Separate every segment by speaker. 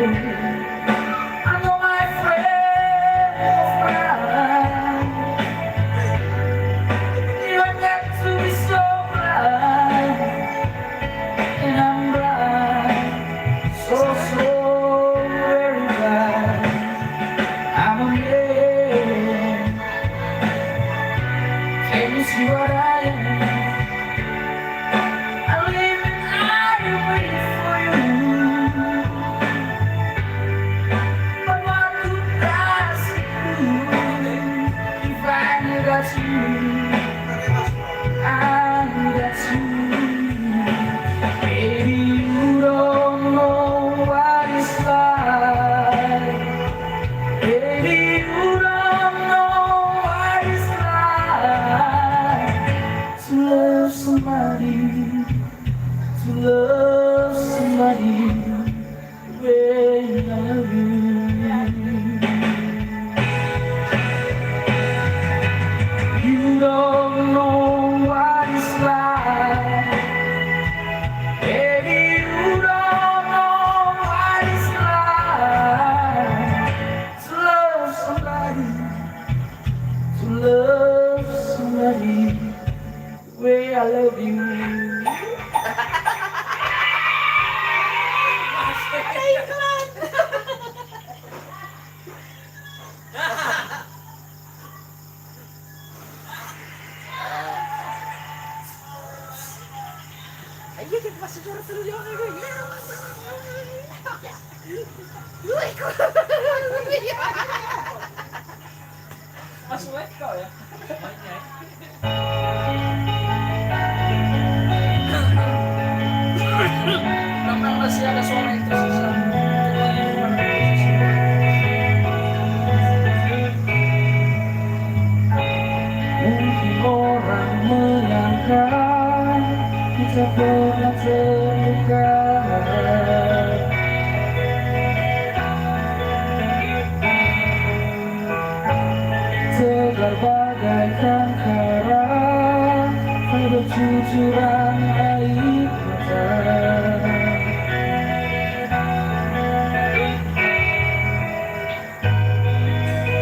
Speaker 1: I know my friend is mine. You're meant to be so blind, and I'm blind, so very blind. I'm a man. Can you see what I am? I live and I wait for you. But what could I do if I knew that you? I knew that you. Baby, you don't know what it's like. Baby, you don't know what it's like to love somebody, to love somebody when I love you. You don't know what it's like. Baby, you don't know what it's like to love somebody, to love somebody the way I love you.
Speaker 2: Ayo kita masuk ke studio lagi. Masuk kau ya. Memang masih ada suara yang tersisa.
Speaker 1: Mungkin orang menyangka kita pernah terluka. Tegar bagaikan karang pada cucuran air mata.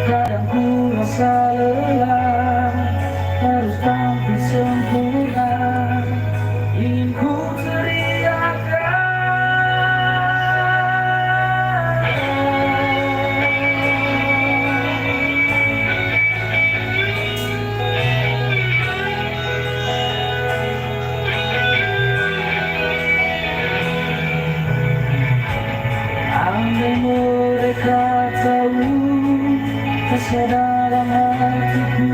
Speaker 1: Kadang ku rasa lelah, harus tampil sempurna, ingin ku andai mereka tahu rasa dalam hatiku.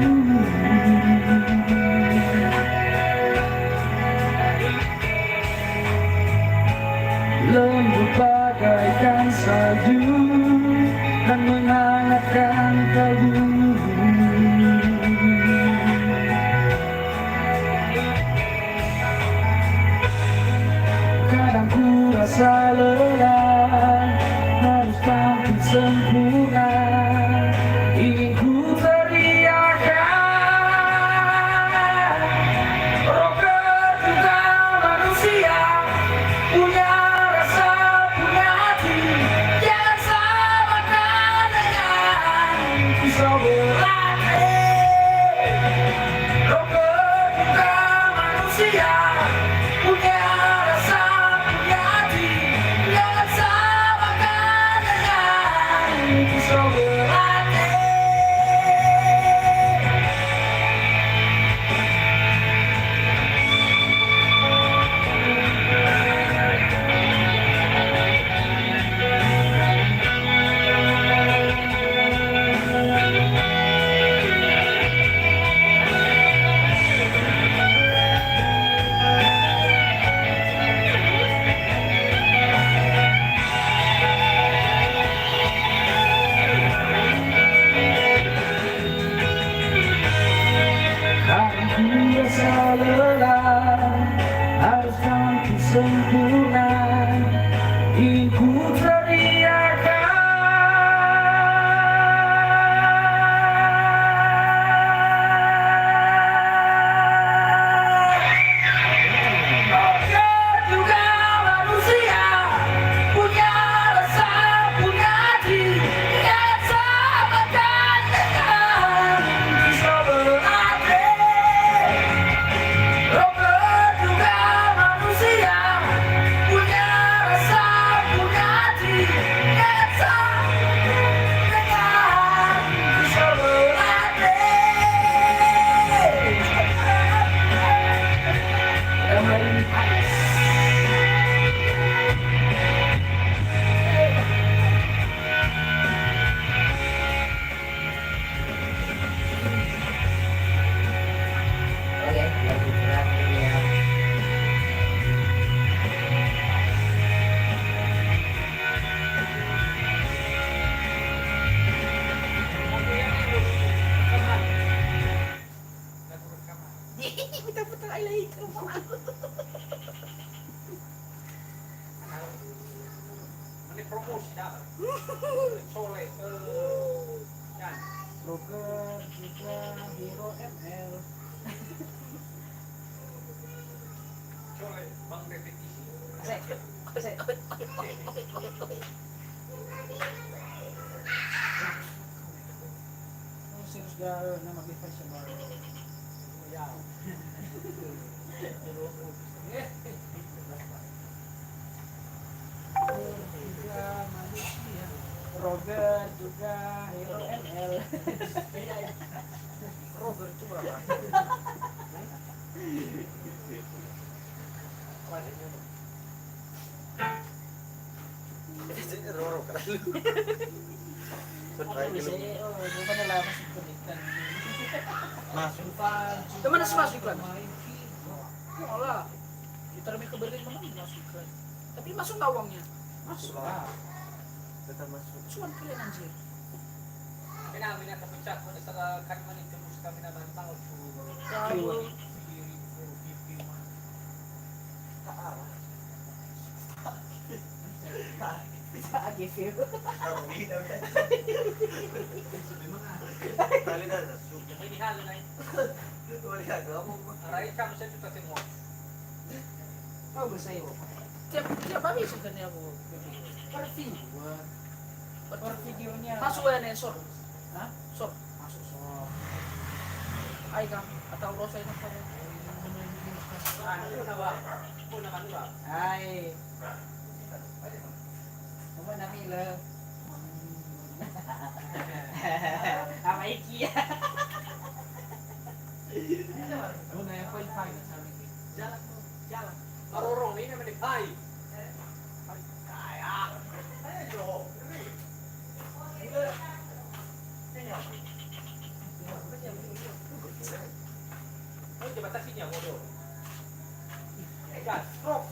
Speaker 1: Lembut bagaikan salju dan menghangatkan kalbu. Kadang ku rasa lelah, harus tampil sempurna, ingin ku teriakan. Rocker juga manusia, punya rasa, punya hati. Jangan samakan dengan pisau berlatih. Rocker juga manusia, punya rasa, punya hati. Jangan samakan dengan pisau berlatih.
Speaker 2: Soleh. Yan.
Speaker 3: Roger juga Hero ML.
Speaker 2: Soleh, bang repetisi.
Speaker 3: Asik. Asik. Oh, serius gak na mag-defense siya ba?
Speaker 2: Yan.
Speaker 3: Juga manusia. Roger juga Hero ML.
Speaker 2: Roger itu berapa? Roro kan.
Speaker 3: Apa bisa oh, bukan nila masih kulitan.
Speaker 4: Masuk.
Speaker 2: Teman nasi masuk iklan. Olah. Kita lebih ke Berlin mana masuk iklan. Tapi masuk nggak uangnya?
Speaker 3: Masuk lah.
Speaker 4: Tetap masuk.
Speaker 2: Cuman kalian anjir. Kami nak terpecah pada salah kami itu kami nak bantang
Speaker 3: Kalau bisa lagi sih.
Speaker 4: Kali dah masuk.
Speaker 2: Ini hal lain.
Speaker 4: Lihat kamu.
Speaker 2: Arai kamu saya juga tengok.
Speaker 3: Oh, bisa yuk.
Speaker 2: Tiap habis sebenarnya aku.
Speaker 3: Per video. Per videonya.
Speaker 2: Masuk ya nih sor.
Speaker 3: Hah?
Speaker 2: Sor.
Speaker 3: Masuk so.
Speaker 2: Ay kam atau rosa ini apa? Ano na ba? Ano naman ba?
Speaker 3: Ay. Kamu nami le. Apa iki ya? Kamu na yung point five sa amin.
Speaker 2: Jalan, jalan. Marorong ini naman ay. Kaya. Ayo. Ano dibatasinya mo do? Gas, rock.